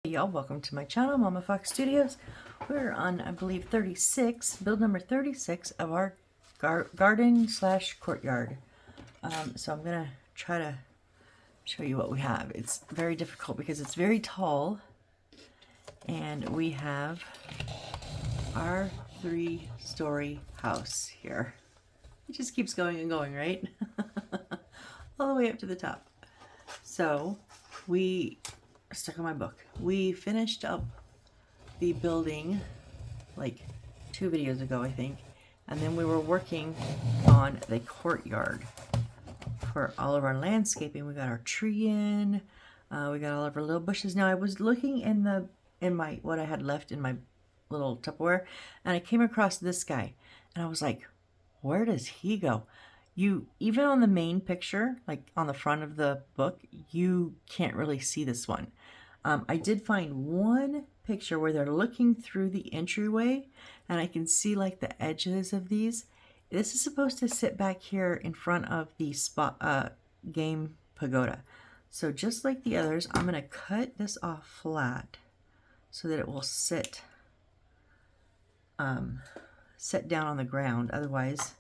Hey y'all, welcome to my channel, Mama Fox Studios. We're on, I believe, 36, build number 36 of our garden slash courtyard. So I'm going to try to show you what we have. It's very difficult because it's very tall, and we have our 3-story house here. It just keeps going and going, right? All the way up to the top. So we stuck on my book. We finished up the building like 2 videos ago, I think, and then we were working on the courtyard for all of our landscaping. We got our tree in, we got all of our little bushes. Now I was looking in my what I had left in my little Tupperware, and I came across this guy, and I was like, where does he go? You, even on the main picture, like on the front of the book, you can't really see this one. I did find one picture where they're looking through the entryway, and I can see like the edges of these. This is supposed to sit back here in front of the game pagoda. So just like the others, I'm going to cut this off flat so that it will sit down on the ground. Otherwise,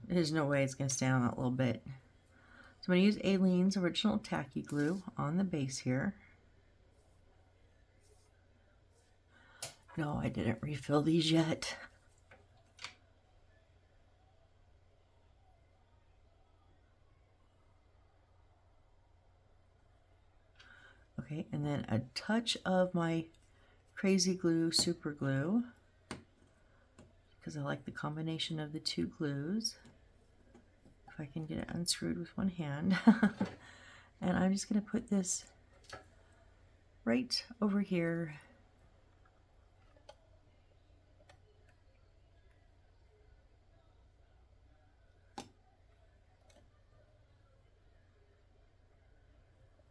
there's no way it's going to stand on that little bit. So I'm going to use Aileen's original tacky glue on the base here. No, I didn't refill these yet. Okay, and then a touch of my crazy glue, super glue, because I like the combination of the two glues. If I can get it unscrewed with one hand. And I'm just going to put this right over here.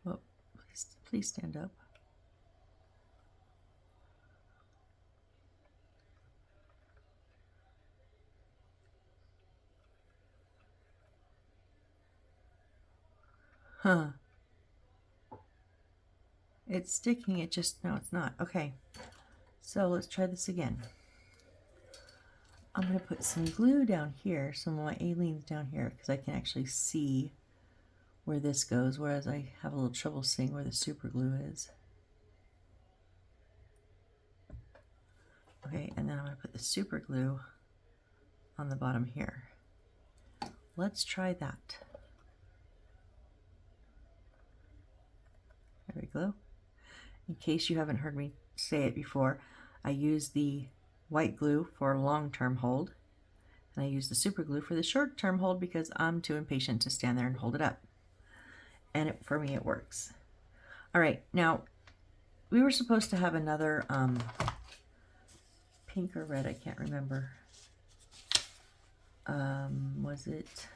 Oh, please stand up. Huh. It's sticking, it just, no, it's not. Okay, so let's try this again. I'm going to put some glue down here, some of my Aileen's down here, because I can actually see where this goes, whereas I have a little trouble seeing where the super glue is. Okay, and then I'm going to put the super glue on the bottom here. Let's try that. There we go. In case you haven't heard me say it before, I use the white glue for long-term hold, and I use the super glue for the short-term hold because I'm too impatient to stand there and hold it up. And for me, it works. All right, now we were supposed to have another pink or red, I can't remember. Was it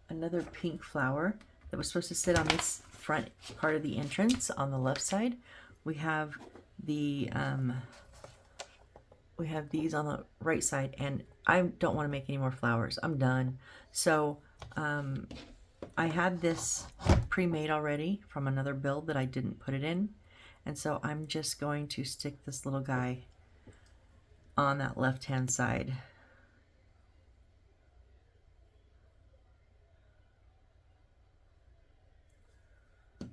another pink flower that was supposed to sit on this front part of the entrance on the left side? We have the we have these on the right side, and I don't want to make any more flowers. I'm done. So I had this pre-made already from another build that I didn't put it in, and so I'm just going to stick this little guy on that left hand side.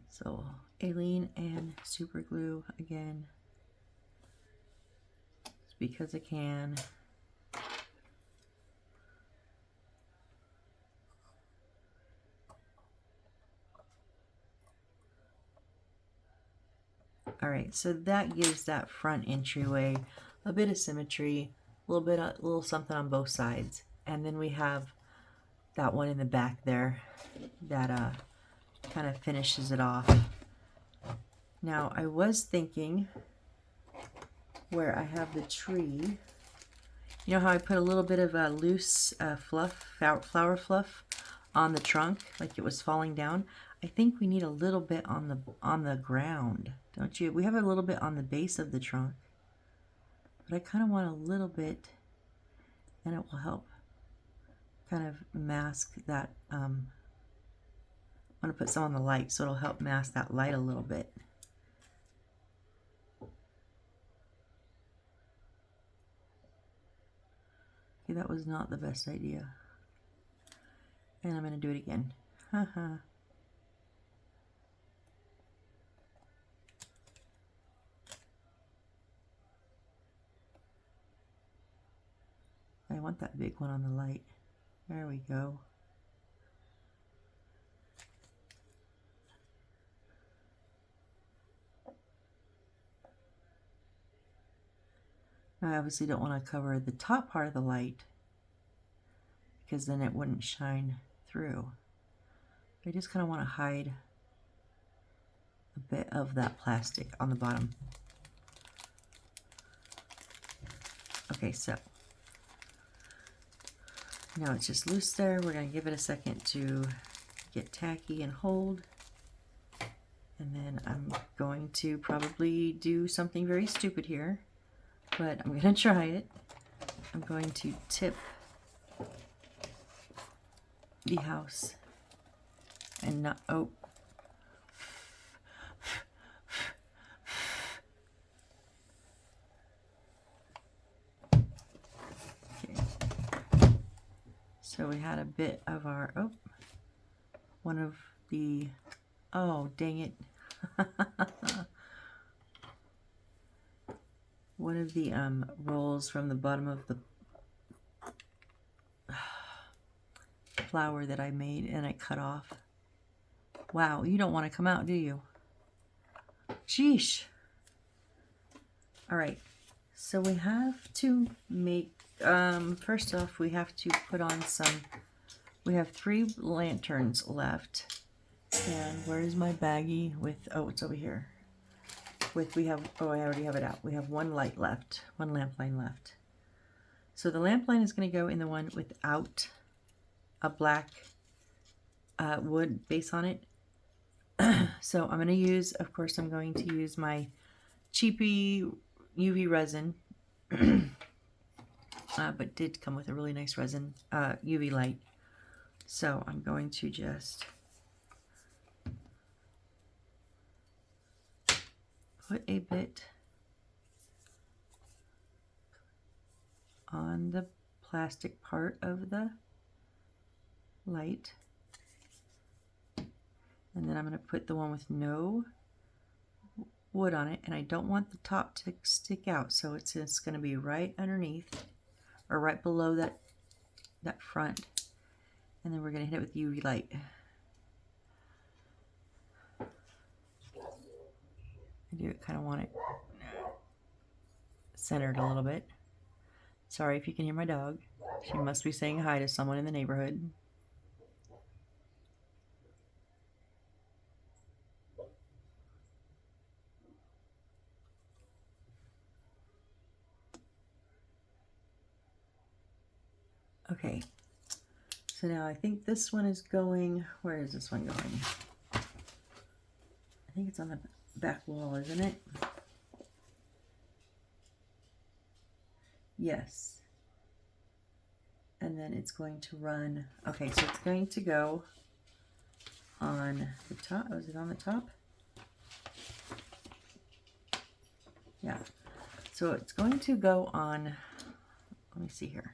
So Aileen and super glue again, just because I can. All right, so that gives that front entryway a bit of symmetry, a little something on both sides. And then we have that one in the back there that kind of finishes it off. Now I was thinking, where I have the tree, you know how I put a little bit of a loose flower fluff on the trunk, like it was falling down? I think we need a little bit on the ground, don't you? We have a little bit on the base of the trunk, but I kind of want a little bit, and it will help kind of mask that I'm going to put some on the light so it'll help mask that light a little bit. Okay, that was not the best idea. And I'm going to do it again. Haha. I want that big one on the light. There we go. I obviously don't want to cover the top part of the light because then it wouldn't shine through. I just kind of want to hide a bit of that plastic on the bottom. Okay, so now it's just loose there. We're going to give it a second to get tacky and hold. And then I'm going to probably do something very stupid here, but I'm going to try it. I'm going to tip the house and not, oh. Okay. So we had a bit of our, oh, one of the, oh, dang it. One of the rolls from the bottom of the flower that I made and I cut off. Wow, you don't want to come out, do you? Sheesh. All right, so we have to make, first off, we have to put on some, we have 3 lanterns left. And where's my baggie with, oh, it's over here. With, we have, oh, I already have it out. We have 1 light left, 1 lamp line left. So the lamp line is going to go in the one without a black wood base on it. So I'm going to use, of course, I'm going to use my cheapy UV resin, but did come with a really nice resin, UV light. So I'm going to just put a bit on the plastic part of the light, and then I'm going to put the one with no wood on it, and I don't want the top to stick out, so it's going to be right underneath or right below that front, and then we're going to hit it with UV light. I do kind of want it centered a little bit. Sorry if you can hear my dog. She must be saying hi to someone in the neighborhood. Okay, so now I think this one is going, where is this one going? I think it's on the back wall, isn't it? Yes. And then it's going to run, okay, so it's going to go on the top. Oh, is it on the top? Yeah. So it's going to go on, let me see here.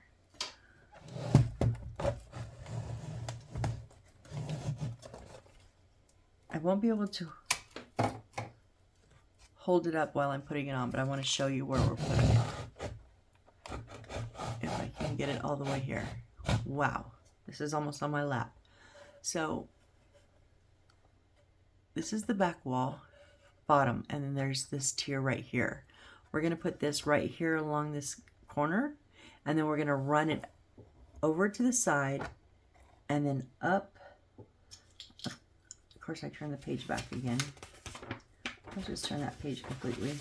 I won't be able to hold it up while I'm putting it on, but I want to show you where we're putting it. If I can get it all the way here. Wow, this is almost on my lap. So this is the back wall, bottom, and then there's this tier right here. We're going to put this right here along this corner, and then we're going to run it over to the side and then up. Of course, I turn the page back again. I'll just turn that page completely.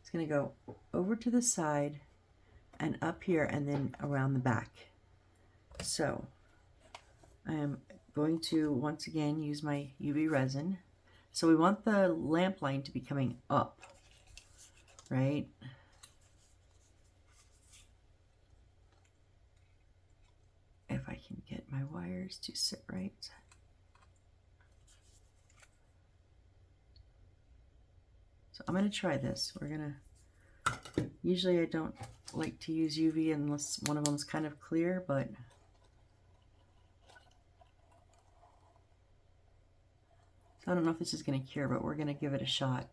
It's going to go over to the side and up here and then around the back. So I am going to once again use my UV resin. So we want the lamp line to be coming up, right? If I can get my wires to sit right. So I'm going to try this. Usually I don't like to use UV unless one of them's kind of clear, but so I don't know if this is going to cure, but we're going to give it a shot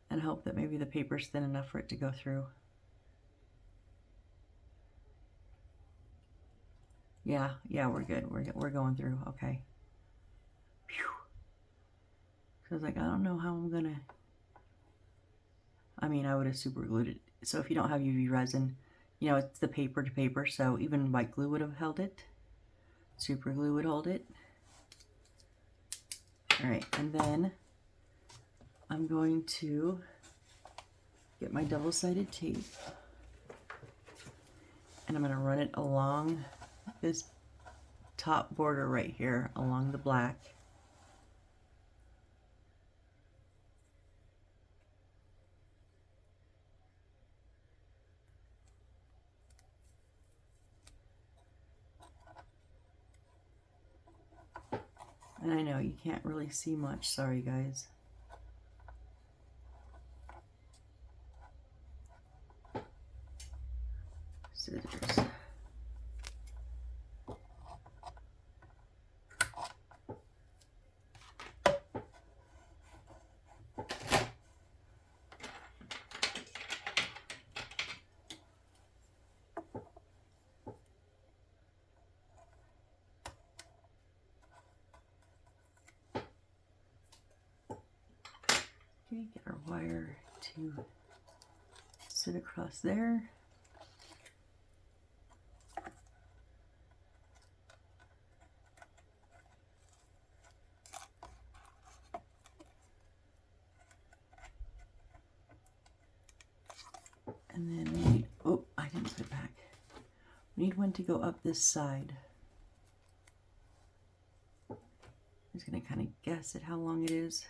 and hope that maybe the paper's thin enough for it to go through. Yeah, we're good. We're going through. Okay. Phew. So I was like, I don't know how I'm gonna. I mean, I would have super glued it. So if you don't have UV resin, you know, it's the paper to paper. So even white glue would have held it. Super glue would hold it. All right, and then I'm going to get my double-sided tape, and I'm going to run it along this top border right here, along the black. And I know you can't really see much, sorry guys. Scissors. Okay, get our wire to sit across there. And then we need, oh, I didn't put it back. We need one to go up this side. I'm just gonna kind of guess at how long it is.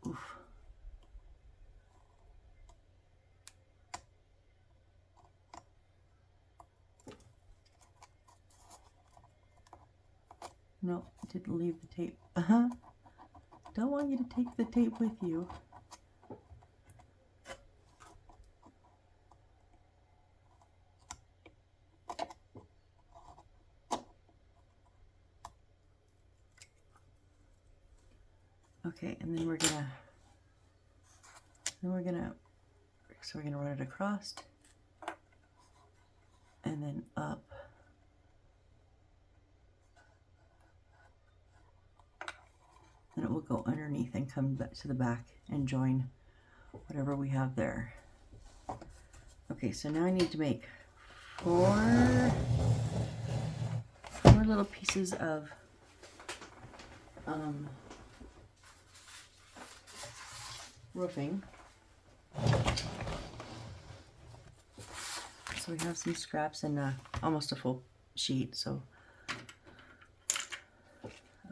Oof. No, didn't leave the tape. Don't want you to take the tape with you. Okay, and then we're gonna run it across and then up. Then it will go underneath and come back to the back and join whatever we have there. Okay, so now I need to make four little pieces of roofing. So we have some scraps and almost a full sheet. So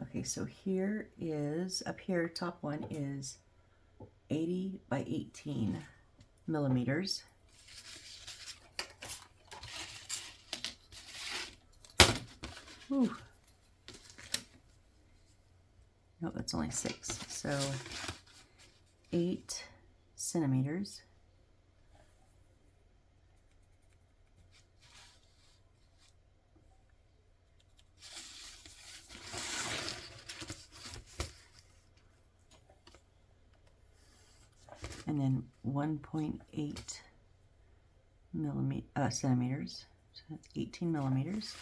okay, so here is, up here, top one is 80 by 18 millimeters. Ooh. No, that's only 6. So 8 centimeters. And then 1.8 centimeters, so that's 18 millimeters.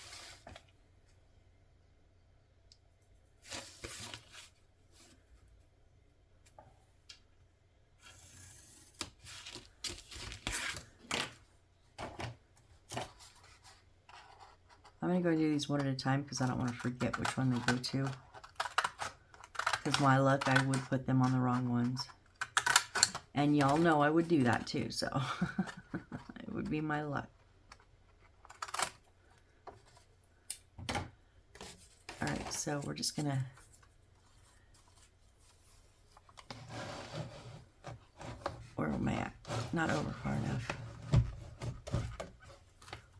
I'm going to go do these one at a time because I don't want to forget which one they go to. Because my luck, I would put them on the wrong ones. And y'all know I would do that too, so it would be my luck. Alright, So we're just gonna where am I at? Not over far enough.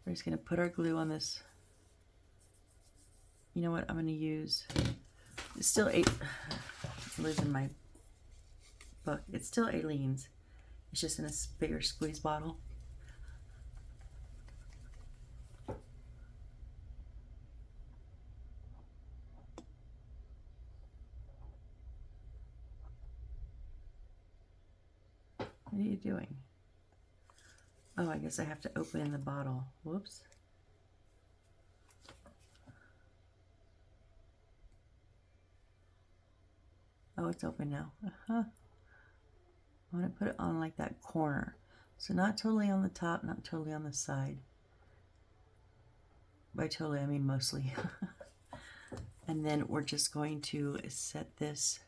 We're just gonna put our glue on this. You know what I'm gonna use? It's still losing my book. It's still Aileen's. It's just in a bigger squeeze bottle. What are you doing? Oh, I guess I have to open the bottle. Whoops. Oh, it's open now. I want to put it on like that corner. So not totally on the top, not totally on the side. By totally, I mean mostly. And then we're just going to set this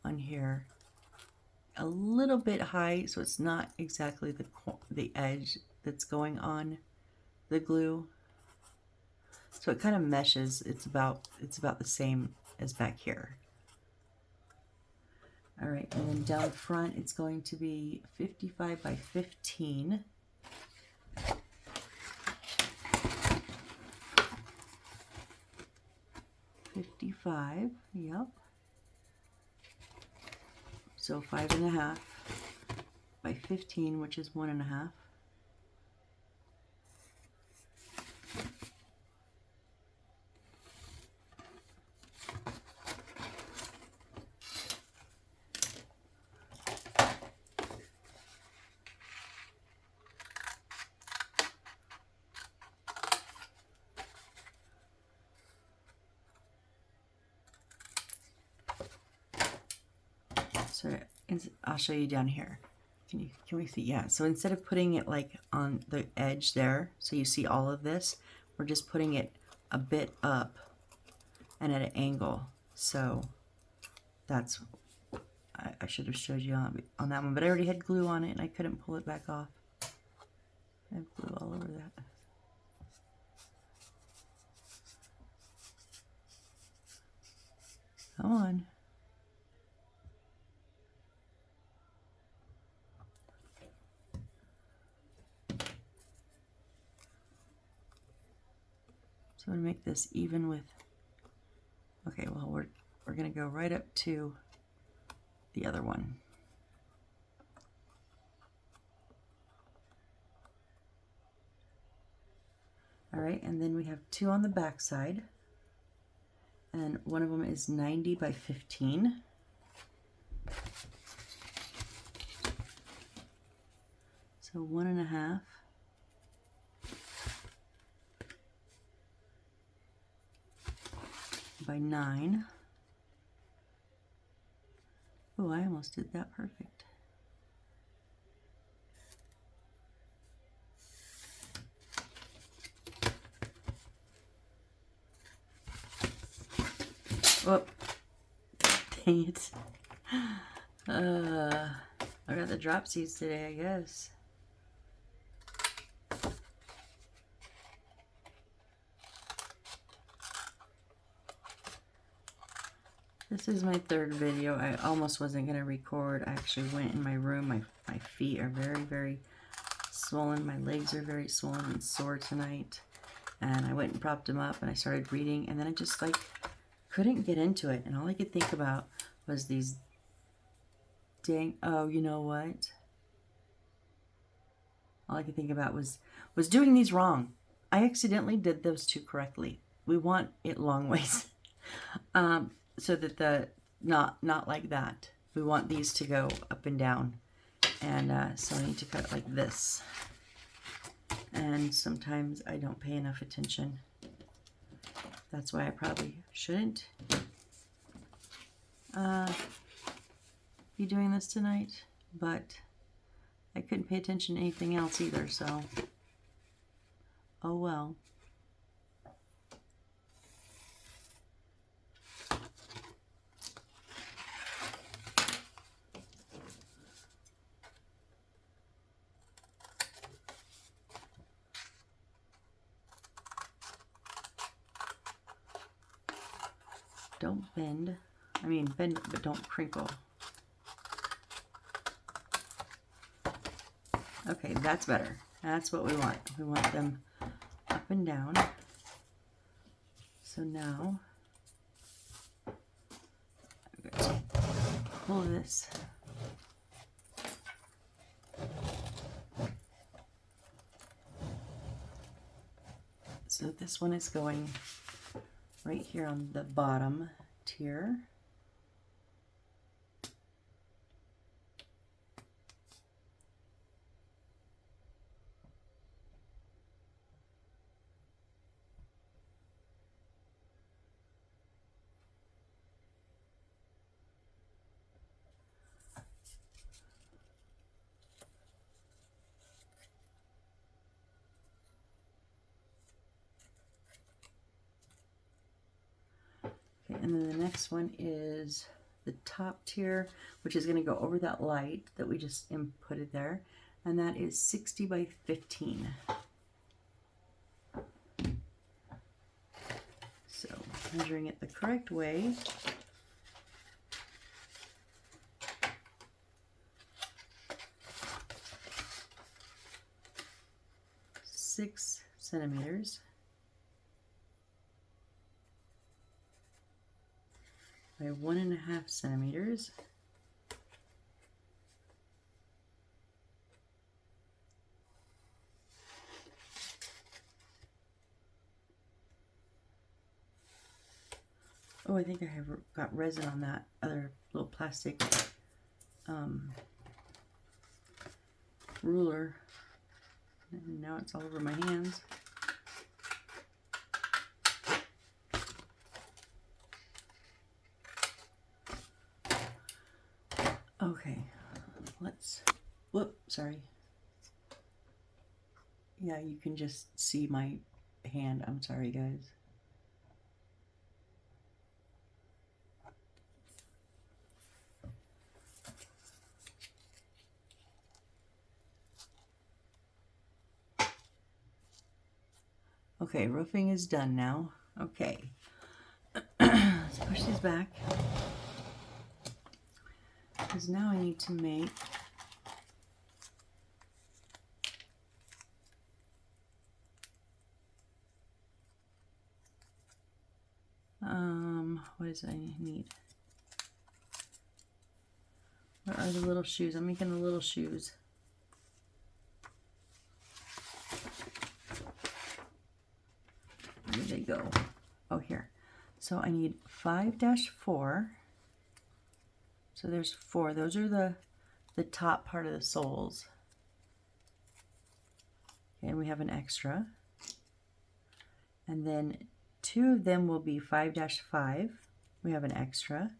on here a little bit high, so it's not exactly the edge that's going on the glue. So it kind of meshes. It's about the same as back here. All right, and then down front it's going to be 55 by 15. Yep. So 5.5 by 15, which is 1.5. So I'll show you down here. Can we see? Yeah. So instead of putting it like on the edge there, so you see all of this, we're just putting it a bit up and at an angle. So that's I should have showed you on that one, but I already had glue on it and I couldn't pull it back off. I have glue all over that. Come on. So I'm going to make this even with, okay, well, we're going to go right up to the other one. All right, and then we have 2 on the back side, and one of them is 90 by 15. So 1.5. By 9. Oh, I almost did that perfect. Whoop. Dang it. I got the drop seeds today, I guess. This is my 3rd video. I almost wasn't going to record. I actually went in my room. My feet are very, very swollen. My legs are very swollen and sore tonight. And I went and propped them up and I started reading. And then I just like couldn't get into it. And all I could think about was these dang, oh, you know what? All I could think about was doing these wrong. I accidentally did those 2 correctly. We want it long ways. So that the not like that. We want these to go up and down, and so I need to cut it like this. And sometimes I don't pay enough attention. That's why I probably shouldn't be doing this tonight, but I couldn't pay attention to anything else either, so oh well. Don't bend. I mean, bend, but don't crinkle. Okay, that's better. That's what we want. We want them up and down. So now, I'm going to pull this. So this one is going right here on the bottom tier. Okay, and then the next one is the top tier, which is going to go over that light that we just inputted there, and that is 60 by 15. So measuring it the correct way. Six centimeters by 1.5 centimeters. Oh, I think I have got resin on that other little plastic ruler. And now it's all over my hands. Okay, let's, whoop, sorry. Yeah, you can just see my hand. I'm sorry, guys. Okay, roofing is done now. Okay, let's push these back. Because now I need to make what does I need? Where are the little shoes? I'm making the little shoes. Where did they go? Oh, here. So I need 5-4. So there's 4. Those are the top part of the soles. Okay, and we have an extra. And then 2 of them will be 5-5. We have an extra.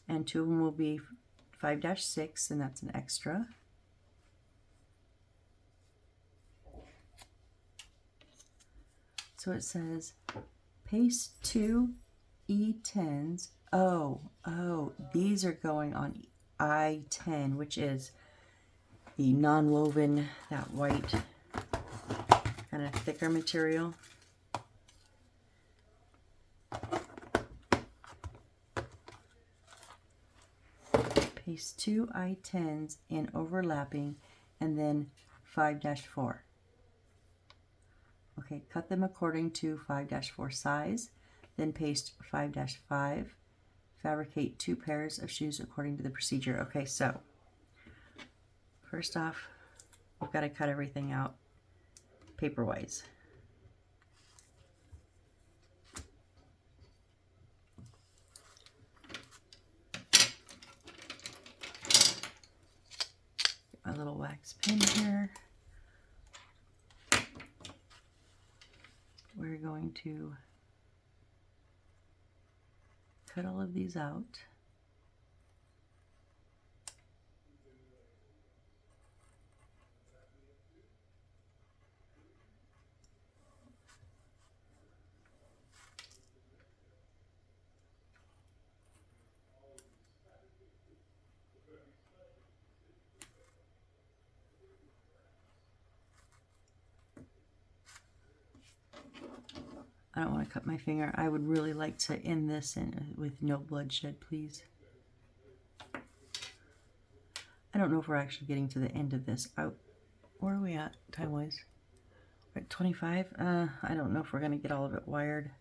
And 2 of them will be 5-6, and that's an extra. So it says paste 2 E10s. Oh, these are going on I-10, which is the non-woven, that white kind of thicker material. Paste 2 I-10s in overlapping and then 5-4. Okay, cut them according to 5-4 size, then paste 5-5. Fabricate 2 pairs of shoes according to the procedure. Okay, so first off, we've got to cut everything out paper-wise. Get my little wax pin here. We're going to cut all of these out. I don't want to cut my finger. I would really like to end this with no bloodshed, please. I don't know if we're actually getting to the end of this. Where are we at time-wise? We're at 25? I don't know if we're going to get all of it wired.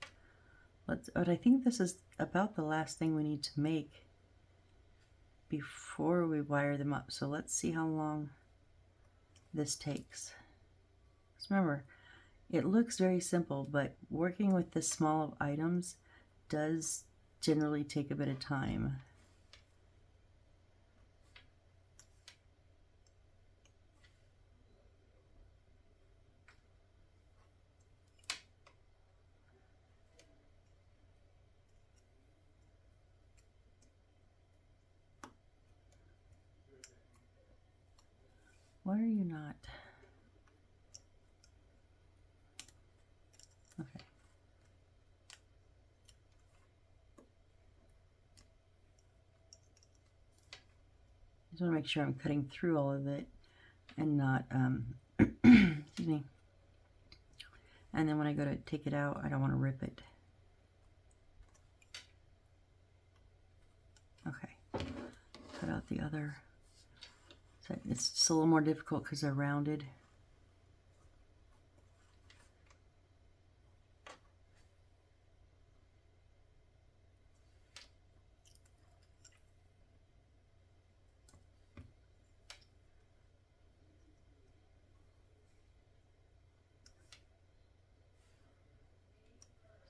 But I think this is about the last thing we need to make before we wire them up. So let's see how long this takes. Just remember, it looks very simple, but working with this small of items does generally take a bit of time. Why are you not? Okay. Just want to make sure I'm cutting through all of it and not, excuse me. And then when I go to take it out, I don't want to rip it. Okay. Cut out the other. So it's just a little more difficult because they're rounded.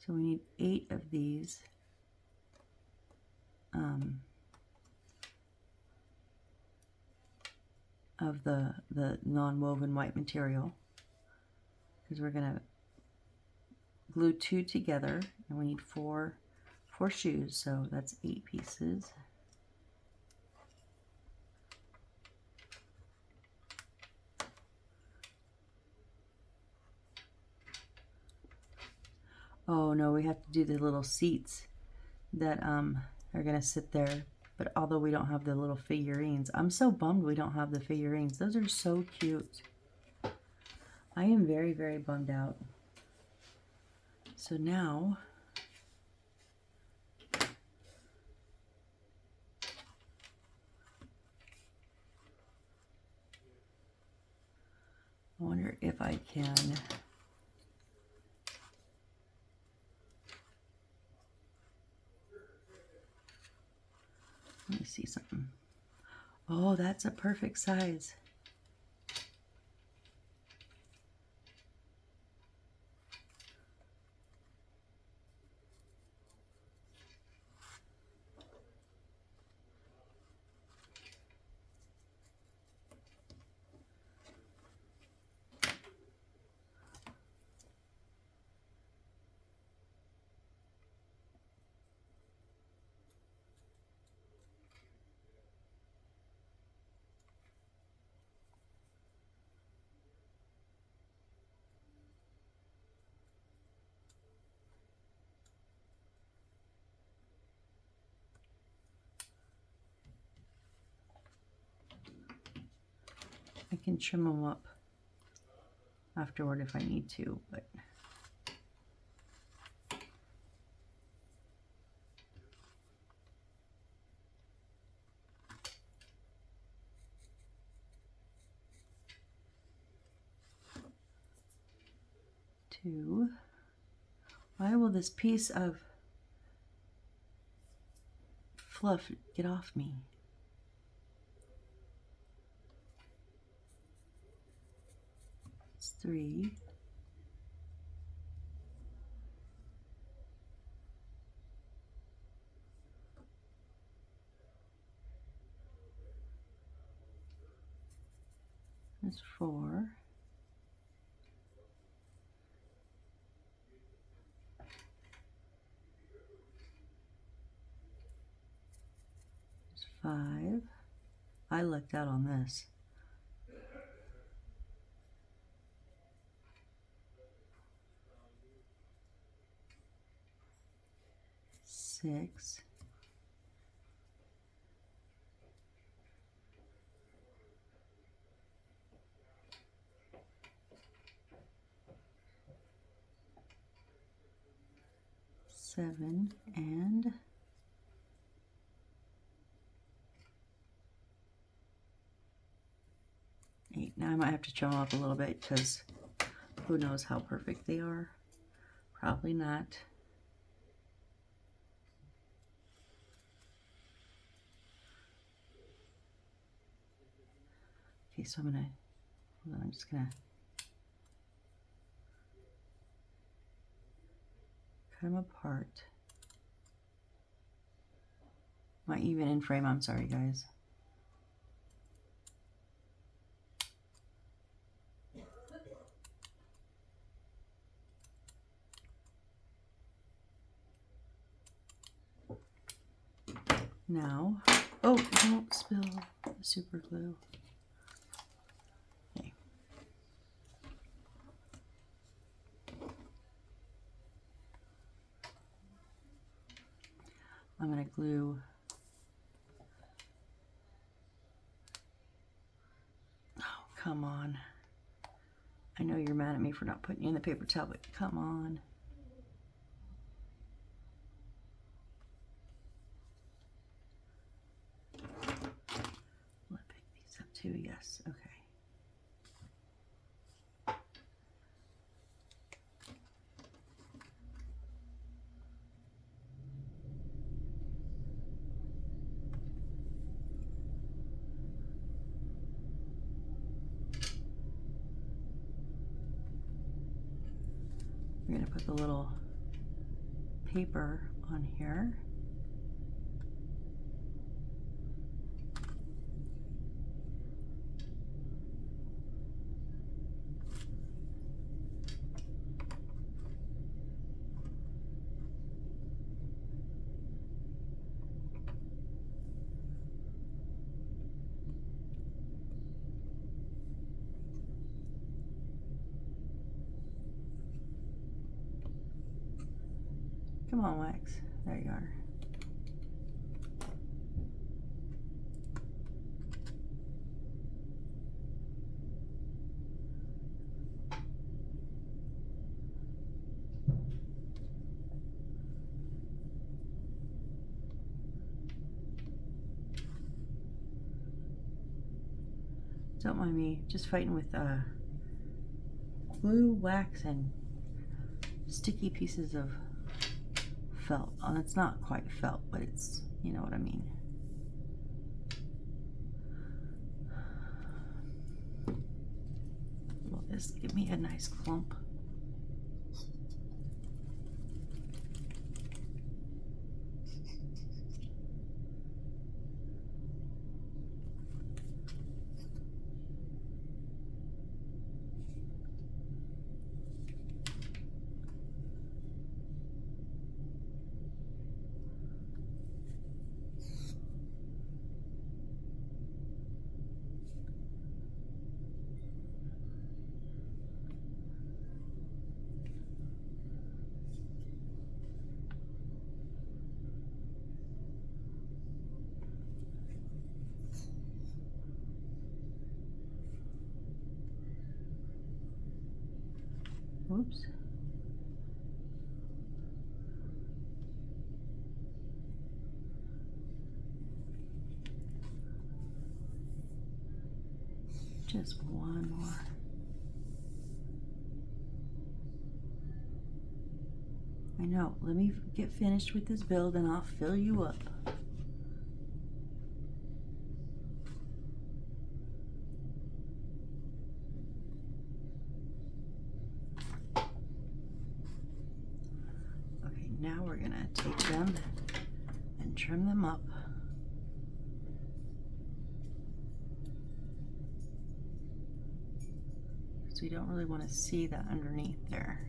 So we need 8 of these. Of the non-woven white material, because we're going to glue 2 together, and we need 4 shoes, so that's 8 pieces. Oh no, we have to do the little seats that are going to sit there. But although we don't have the little figurines, I'm so bummed we don't have the figurines. Those are so cute. I am very, very bummed out. So now, I wonder if I can... Let me see something. Oh, that's a perfect size. I can trim them up afterward if I need to, but... Why will this piece of fluff get off me? It's 3. That's 4. That's 5. I lucked out on this. 6. 7 and 8. Now I might have to trim them up a little bit because who knows how perfect they are. Probably not. Okay, so I'm just gonna cut them apart. My even in frame, I'm sorry guys. Now, oh, don't spill the super glue. Okay. I'm going to glue oh, come on. I know you're mad at me for not putting you in the paper towel, but come on. Let pick these up too, yes, okay. We're going to put the little paper on here. Come on, wax. There you are. Don't mind me, just fighting with glue, wax, and sticky pieces of felt. Oh, it's not quite felt, but it's, you know what I mean. Will this give me a nice clump? Oops. Just one more. I know. Let me get finished with this build and I'll fill you up. Okay, now we're gonna take them and trim them up. So you don't really want to see that underneath there.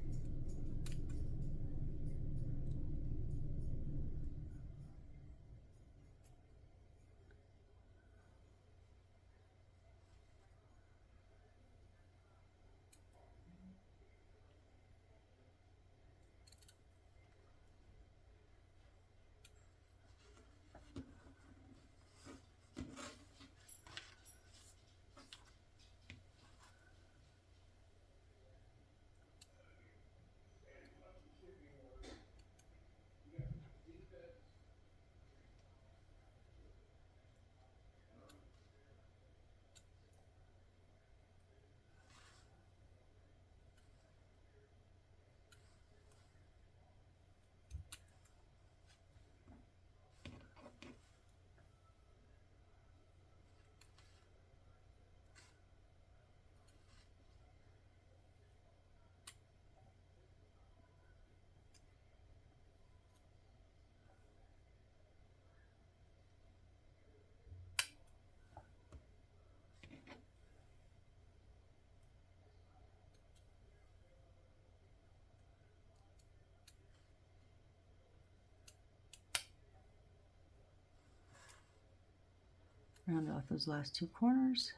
Round off those last two corners.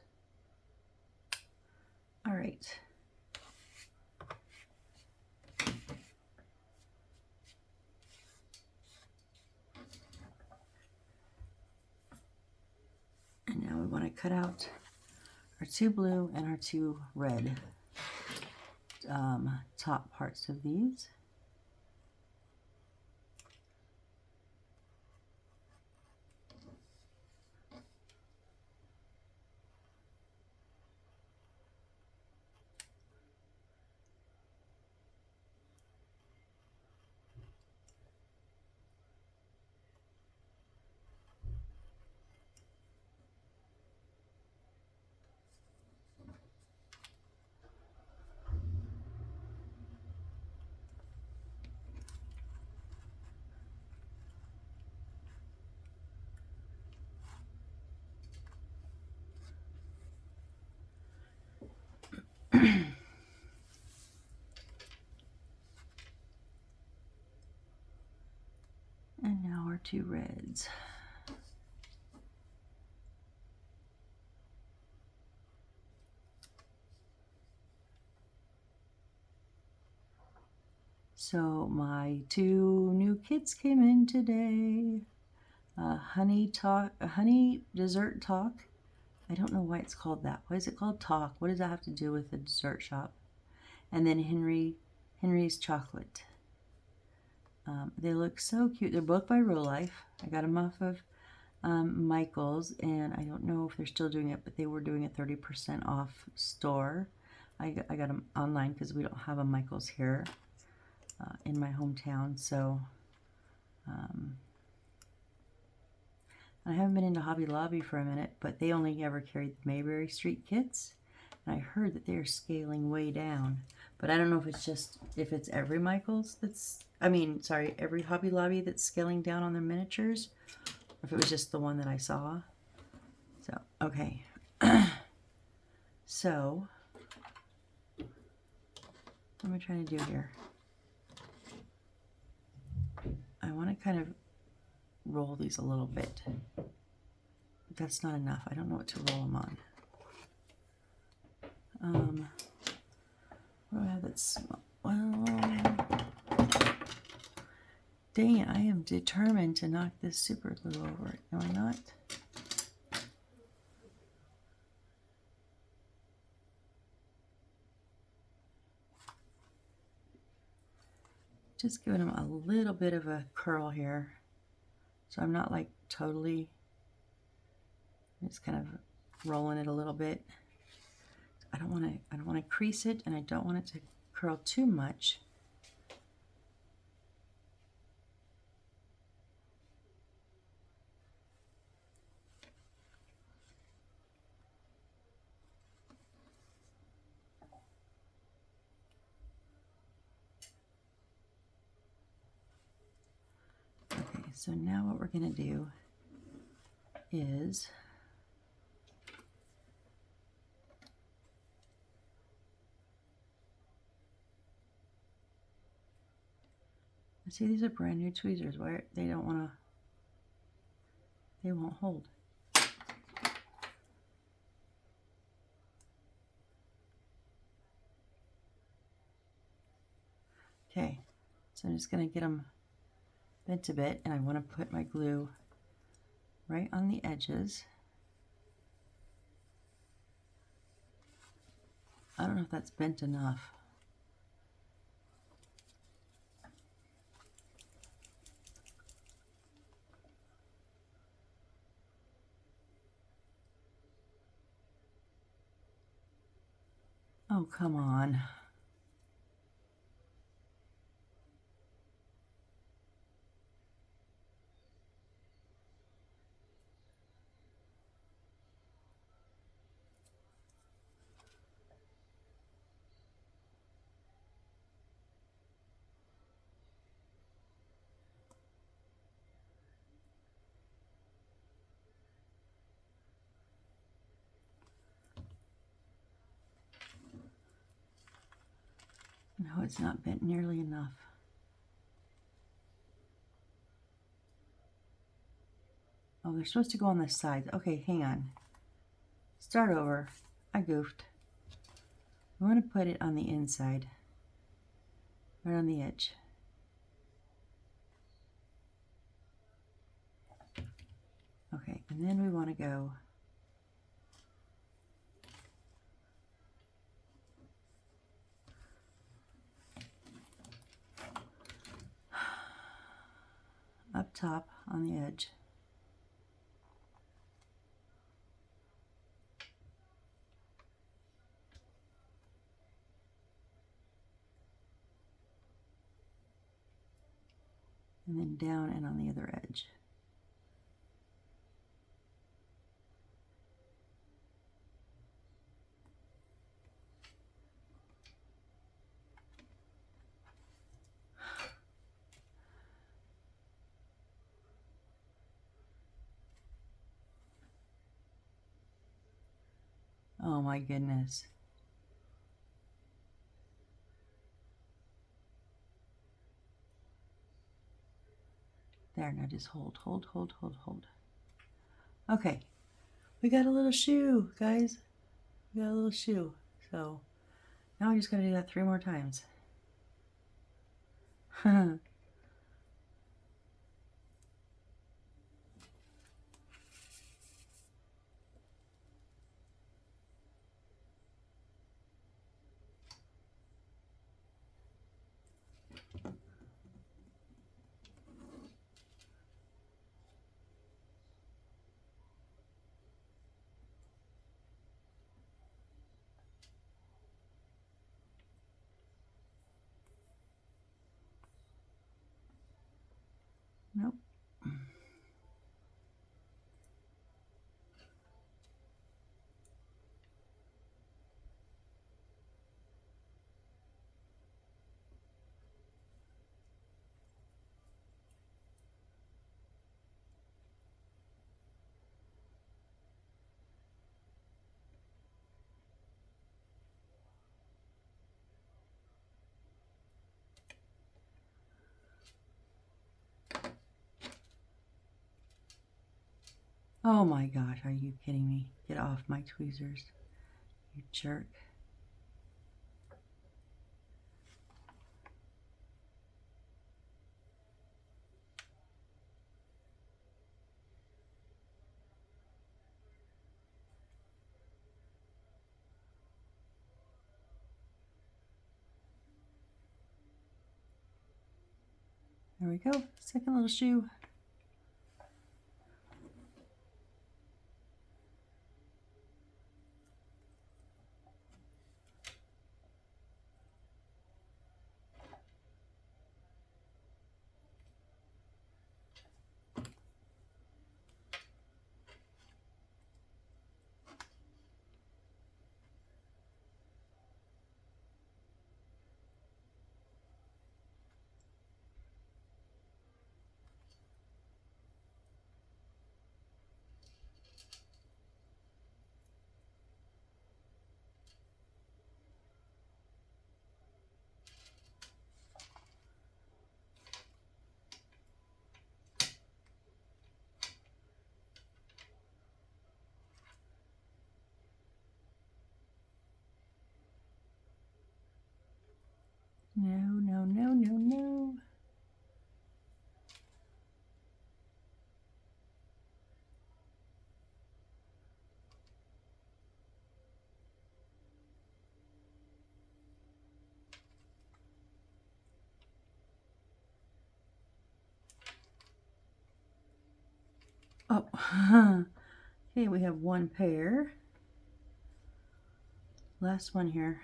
All right. And now we want to cut out our two blue and our two red top parts of these. And now our two reds. So my two new kids came in today. Honey dessert talk. I don't know why it's called that. Why is it called talk? What does that have to do with the dessert shop? And then Henry's chocolate. They look so cute. They're both by Real Life. I got them off of Michael's, and I don't know if they're still doing it, but they were doing a 30% off store. I got them online because we don't have a Michael's here in my hometown, so I haven't been into Hobby Lobby for a minute, but they only ever carried the Mayberry Street kits, and I heard that they're scaling way down. But I don't know if it's just, if it's every Michael's that's, every Hobby Lobby that's scaling down on their miniatures, or if it was just the one that I saw. So, okay. So, what am I trying to do here? I want to kind of roll these a little bit. But that's not enough. I don't know what to roll them on. What do I have that's small? Well, dang it, I am determined to knock this super glue over it. No, I'm not. Just giving them a little bit of a curl here. So I'm not like totally, just kind of rolling it a little bit. I don't want to crease it, and I don't want it to curl too much. Okay, so now what we're going to do is see, these are brand new tweezers. Why they don't want to, they won't hold. Okay, so I'm just going to get them bent a bit, and I want to put my glue right on the edges. I don't know if that's bent enough. Oh, come on. No, it's not bent nearly enough. Oh, they're supposed to go on the sides. Okay, hang on. Start over. I goofed. I want to put it on the inside, right on the edge. Okay, and then we want to go up top on the edge. And then down and on the other edge. Oh my goodness. There, now just hold, hold, hold, hold, hold. Okay, we got a little shoe, guys. We got a little shoe. So now I just gotta do that 3 more times. Nope. Oh my gosh, are you kidding me? Get off my tweezers, you jerk. There we go, second little shoe. No, no, no, no, no. Oh, okay, we have 1 pair. Last one here.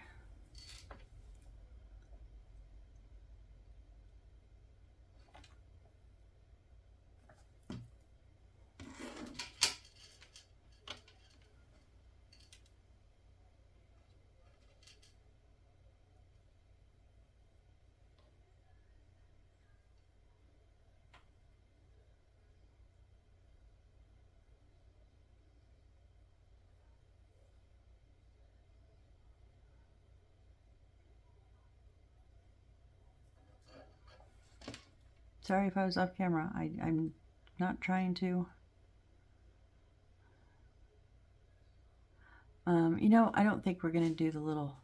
Sorry if I was off camera. I'm not trying to You know, I don't think we're going to do the little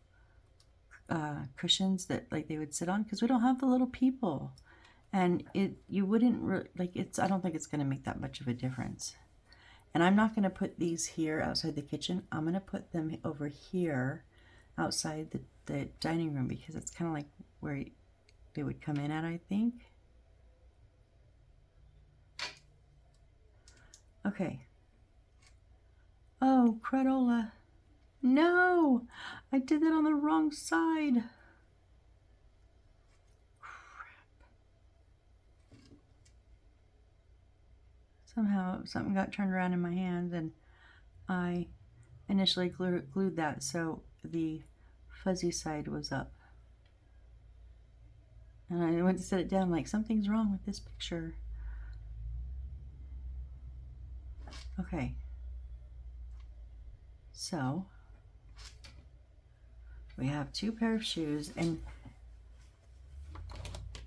cushions that like they would sit on because we don't have the little people. And you wouldn't, I don't think it's going to make that much of a difference. And I'm not going to put these here outside the kitchen. I'm going to put them over here outside the dining room because it's kind of like where they would come in at, I think. Okay. Oh, cradola. No! I did that on the wrong side. Somehow something got turned around in my hands and I initially glued that so the fuzzy side was up. And I went to set it down like something's wrong with this picture. Okay. So we have 2 pair of shoes and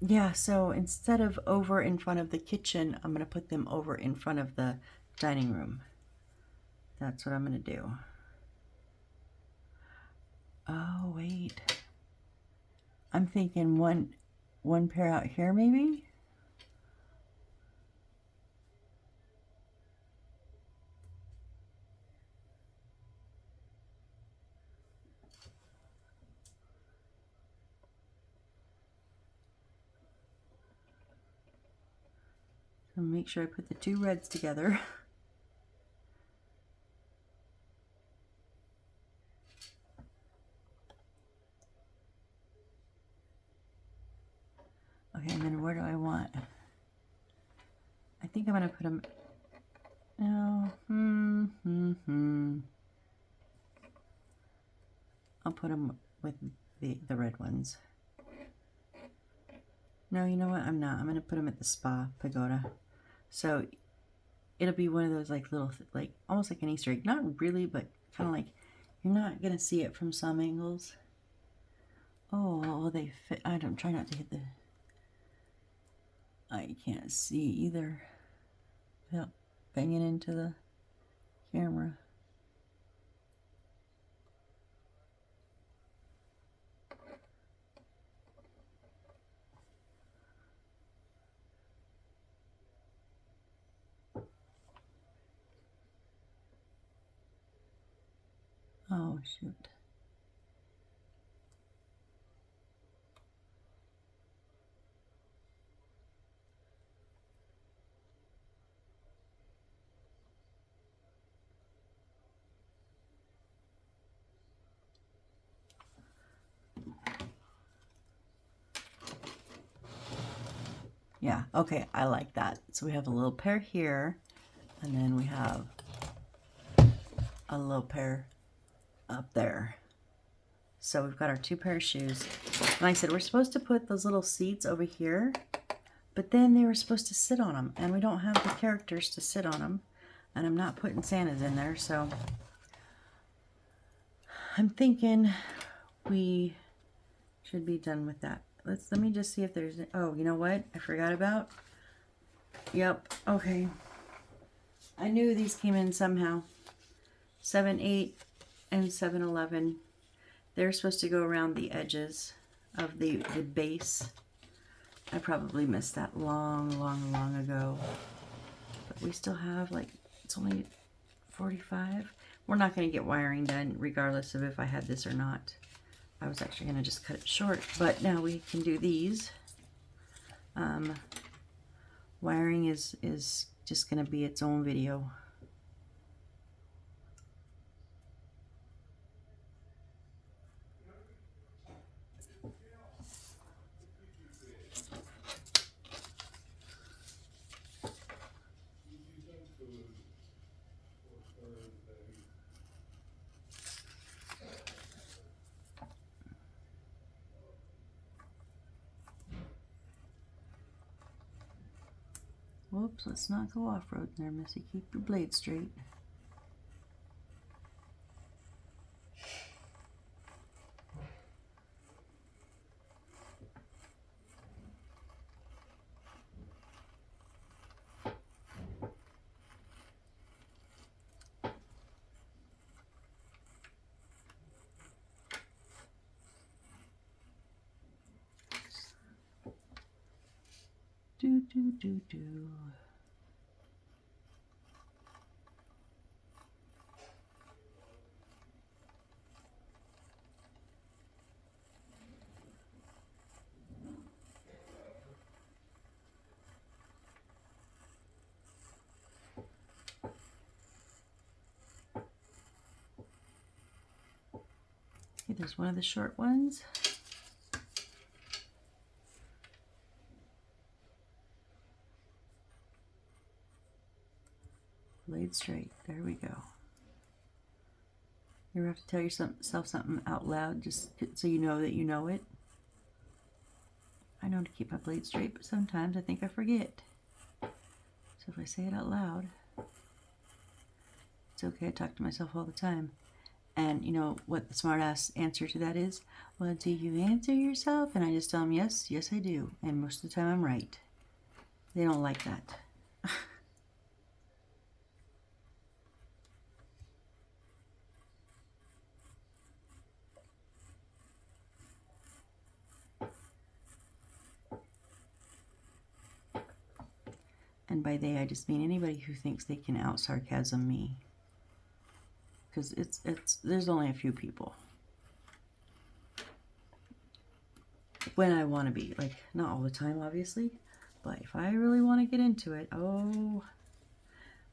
yeah, so instead of over in front of the kitchen, I'm going to put them over in front of the dining room. That's what I'm going to do. Oh, wait. I'm thinking one pair out here maybe? So make sure I put the 2 reds together. Okay, and then where do I want? I think I'm going to put them... No. I'll put them with the red ones. No, you know what? I'm not. I'm going to put them at the spa pagoda. So it'll be one of those like little, like almost like an Easter egg. Not really, but kind of like you're not going to see it from some angles. Oh, well, they fit. I don't try not to hit the... I can't see either without banging into the camera. Oh, shoot. Yeah, okay, I like that. So we have a little pair here, and then we have a little pair up there. So we've got our 2 pair of shoes. And like I said, we're supposed to put those little seats over here, but then they were supposed to sit on them, and we don't have the characters to sit on them, and I'm not putting Santas in there, so I'm thinking we should be done with that. Let me just see if there's... Oh, you know what? I forgot about... Yep, okay. I knew these came in somehow. 7/8 and 7/11. They're supposed to go around the edges of the base. I probably missed that long ago. But we still have, like, it's only 45. We're not going to get wiring done regardless of if I had this or not. I was actually going to just cut it short, but now we can do these. Wiring is just going to be its own video. Whoops, let's not go off-road there, Missy. Keep your blade straight. Do, do, do, do. Okay, there's one of the short ones. Laid straight. There we go. You ever have to tell yourself something out loud just so you know that you know it? I know to keep my blade straight, but sometimes I think I forget. So if I say it out loud, it's okay. I talk to myself all the time. And you know what the smart-ass answer to that is? Well, do you answer yourself? And I just tell them, yes, yes I do. And most of the time I'm right. They don't like that. And by they, I just mean anybody who thinks they can out-sarcasm me. Because there's only a few people. When I want to be. Like, not all the time, obviously. But if I really want to get into it, oh.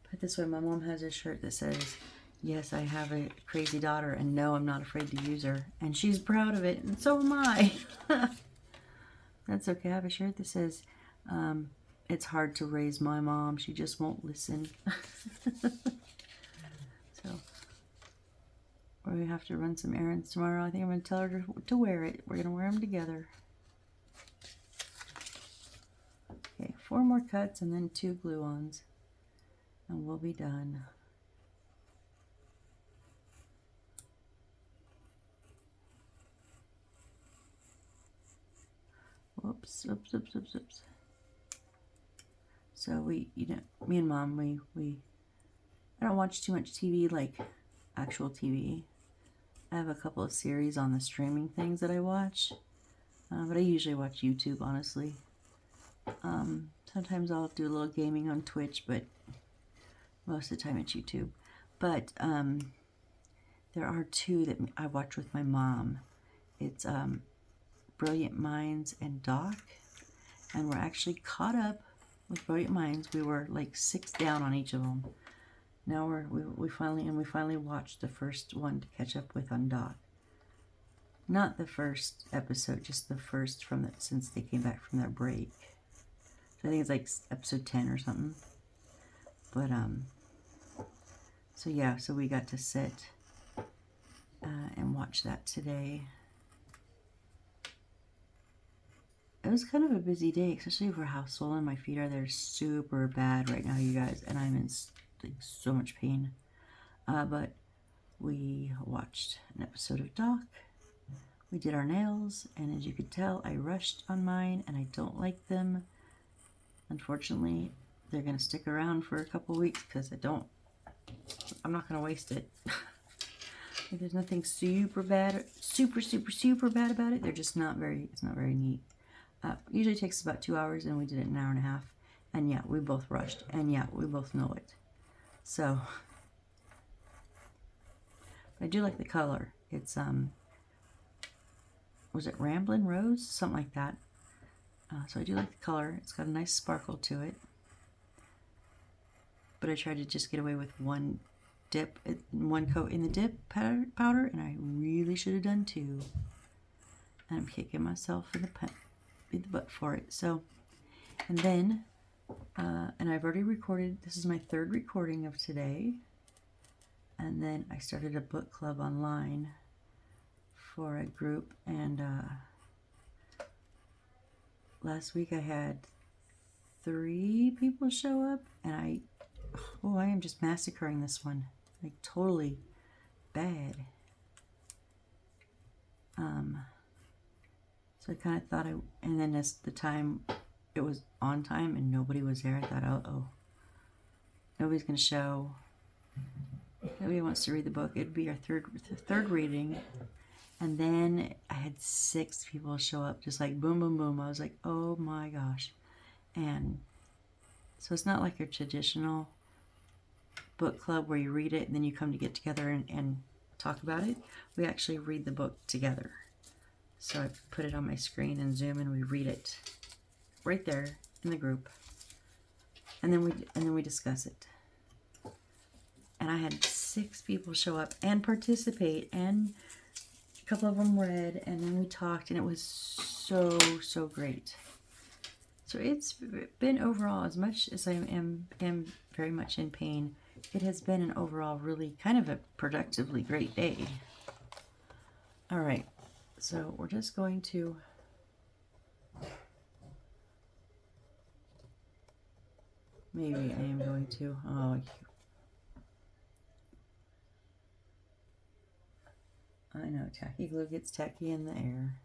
Put it this way, my mom has a shirt that says, yes, I have a crazy daughter, and no, I'm not afraid to use her. And she's proud of it, and so am I. That's okay. I have a shirt that says, it's hard to raise my mom. She just won't listen. So, we have to run some errands tomorrow. I think I'm going to tell her to wear it. We're going to wear them together. Okay, 4 more cuts and then 2 glue-ons. And we'll be done. Whoops, oops, oops, oops, oops. So me and Mom, I don't watch too much TV, like actual TV. I have a couple of series on the streaming things that I watch, but I usually watch YouTube, honestly. Sometimes I'll do a little gaming on Twitch, but most of the time it's YouTube. But there are 2 that I watch with my mom. It's Brilliant Minds and Doc, and we're actually caught up with Brilliant Minds. We were like 6 down on each of them. Now we finally watched the first one to catch up with on Doc. Not the first episode, just the first since they came back from their break. So I think it's like episode 10 or something. But so yeah, so we got to sit and watch that today. It was kind of a busy day, especially for how swollen my feet are. They're super bad right now, you guys, and I'm in so much pain. But we watched an episode of Doc. We did our nails, and as you could tell, I rushed on mine, and I don't like them. Unfortunately, they're going to stick around for a couple weeks because I'm not going to waste it. There's nothing super bad, super bad about it. They're just not very, it's not very neat. Usually takes about 2 hours, and we did it in an hour and a half. And yeah, we both rushed, and yeah, we both know it. So, I do like the color. It's, was it Ramblin' Rose? Something like that. So I do like the color. It's got a nice sparkle to it. But I tried to just get away with one coat in the dip powder, and I really should have done 2. And I'm kicking myself in the butt for it. So, and then, and I've already recorded, this is my 3rd recording of today. And then I started a book club online for a group, and last week I had 3 people show up, and I am just massacring this one, like totally bad. So I kind of thought and then as the time, it was on time and nobody was there, I thought, uh-oh, nobody's going to show. Nobody wants to read the book. It'd be our third reading. And then I had 6 people show up, just like boom, boom, boom. I was like, oh my gosh. And so it's not like your traditional book club where you read it and then you come to get together and talk about it. We actually read the book together. So I put it on my screen and Zoom and we read it right there in the group. And then we discuss it. And I had 6 people show up and participate, and a couple of them read, and then we talked, and it was so great. So it's been overall, as much as I am very much in pain, it has been an overall really kind of a productively great day. All right, so we're just going to maybe I am going to, oh, I know, tacky glue gets tacky in the air.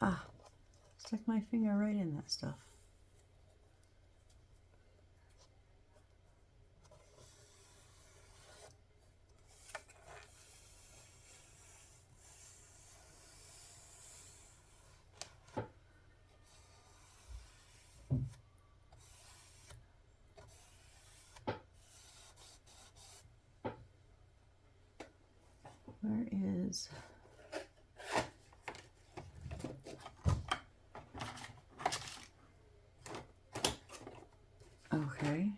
Ah, stuck my finger right in that stuff. Where is... Okay.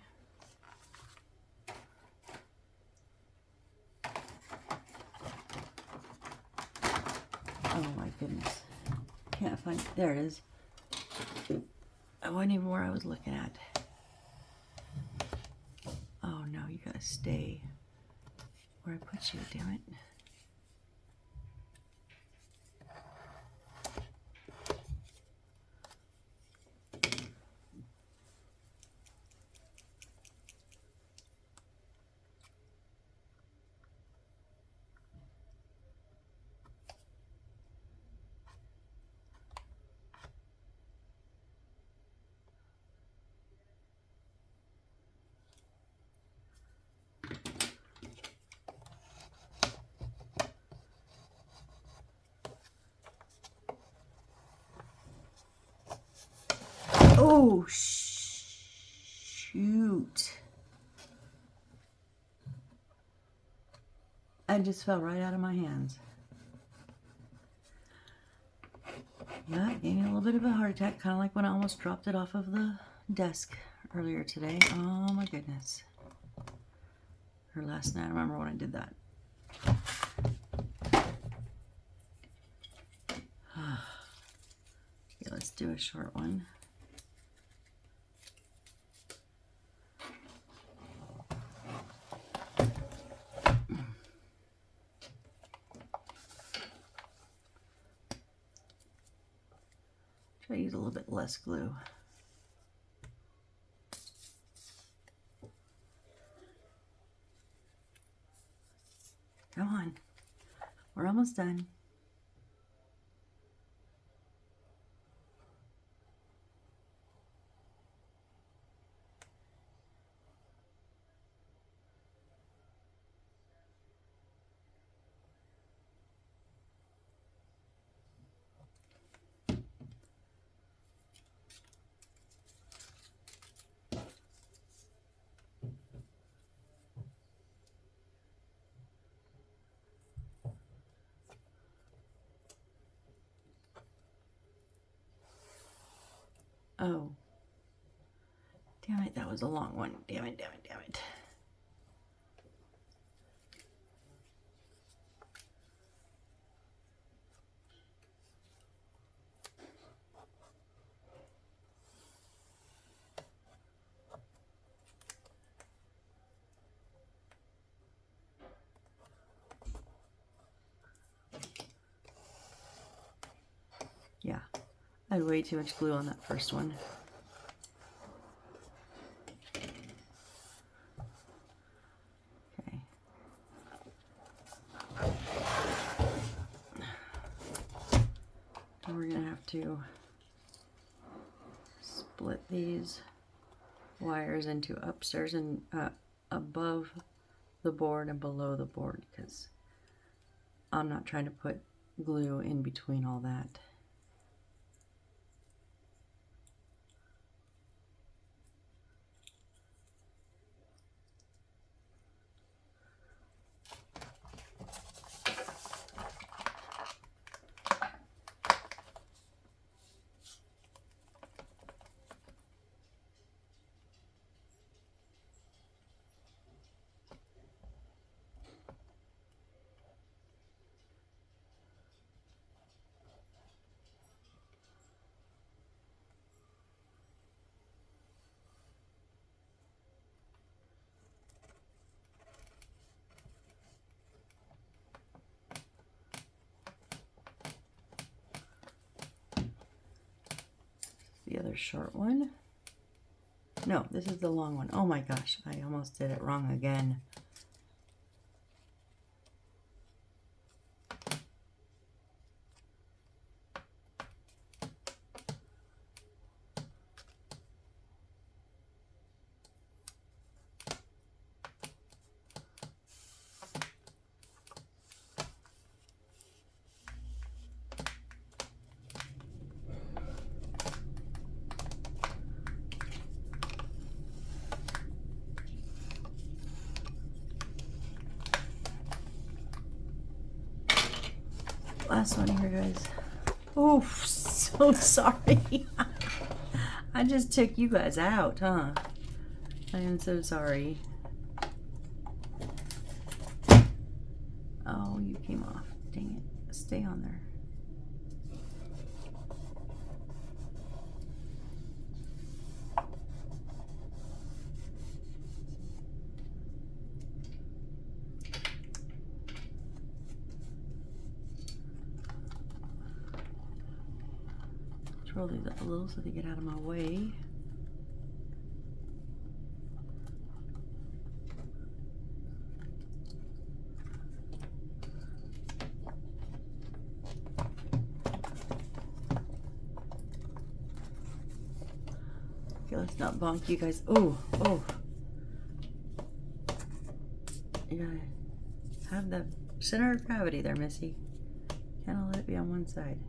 Oh my goodness. Can't find... There it is. I wasn't even where I was looking at. Oh no, you gotta stay where I put you, damn it. Oh, shoot. I just fell right out of my hands. Yeah, it gave me a little bit of a heart attack, kind of like when I almost dropped it off of the desk earlier today. Oh my goodness. Or last night, I remember when I did that. Okay, let's do a short one. Try to use a little bit less glue. Come on. We're almost done. Oh. Damn it, that was a long one. Damn it, damn it, damn it. Yeah, I had way too much glue on that first one. Okay. And we're gonna have to split these wires into upstairs and above the board and below the board, because I'm not trying to put glue in between all that. The other short one. No, this is the long one. Oh my gosh, I almost did it wrong again. Last one here, guys. Oh, so sorry. I just took you guys out, huh? I am so sorry. Oh, you came off. Dang it. Stay on there. Roll these up a little so they get out of my way. Okay, let's not bonk you guys. Oh, oh. You gotta have the center of gravity there, Missy. Can't let it be on one side.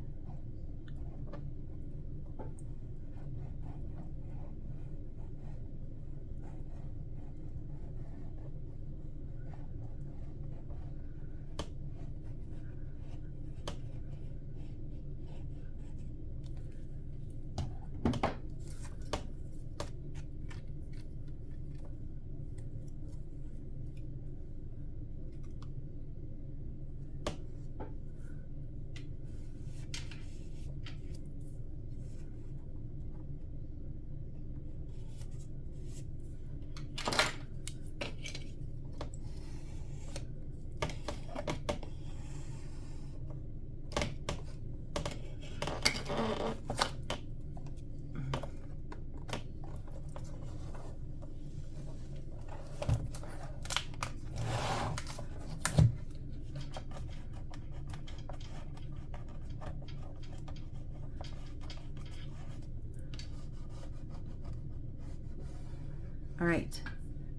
All right,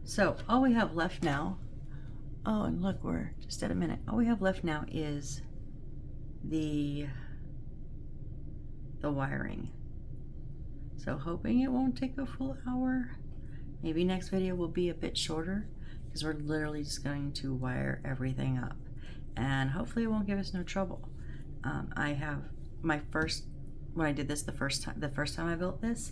so all we have left now, oh, and look, we're just at a minute. All we have left now is the wiring. So hoping it won't take a full hour. Maybe next video will be a bit shorter because we're literally just going to wire everything up, and hopefully it won't give us no trouble. I have my first, when I did this the first time I built this,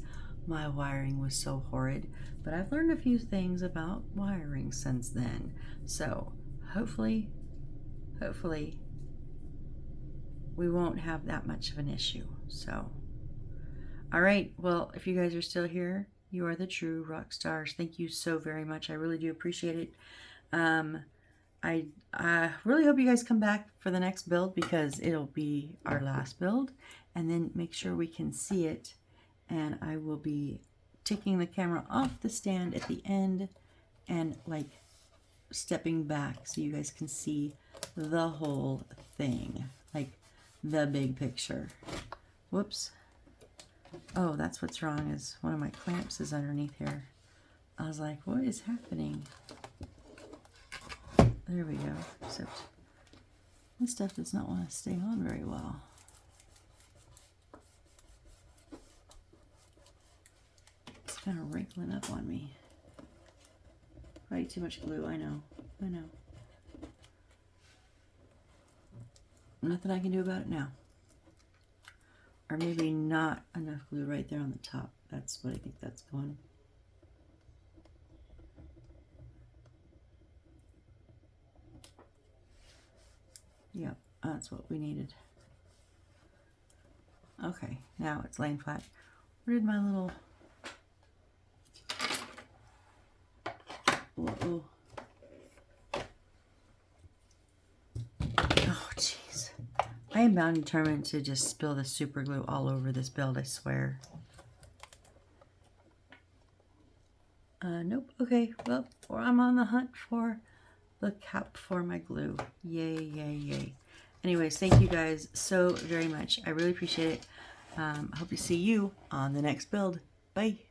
my wiring was so horrid, but I've learned a few things about wiring since then. So hopefully we won't have that much of an issue. So, all right, well, if you guys are still here, you are the true rock stars. Thank you so very much. I really do appreciate it. I really hope you guys come back for the next build, because it'll be our last build, and then make sure we can see it. And I will be taking the camera off the stand at the end and like stepping back so you guys can see the whole thing, like the big picture. Whoops. Oh, that's what's wrong, is one of my clamps is underneath here. I was like, what is happening? There we go. Except this stuff does not want to stay on very well. It's kind of wrinkling up on me. Probably too much glue, I know. I know. Nothing I can do about it now. Or maybe not enough glue right there on the top. That's what I think that's going. Yep, that's what we needed. Okay, now it's laying flat. Where did my little... Uh-oh. Oh, jeez. I am bound and determined to just spill the super glue all over this build, I swear. Nope. Okay, well, I'm on the hunt for the cap for my glue. Yay, yay, yay. Anyways, thank you guys so very much. I really appreciate it. I hope to see you on the next build. Bye.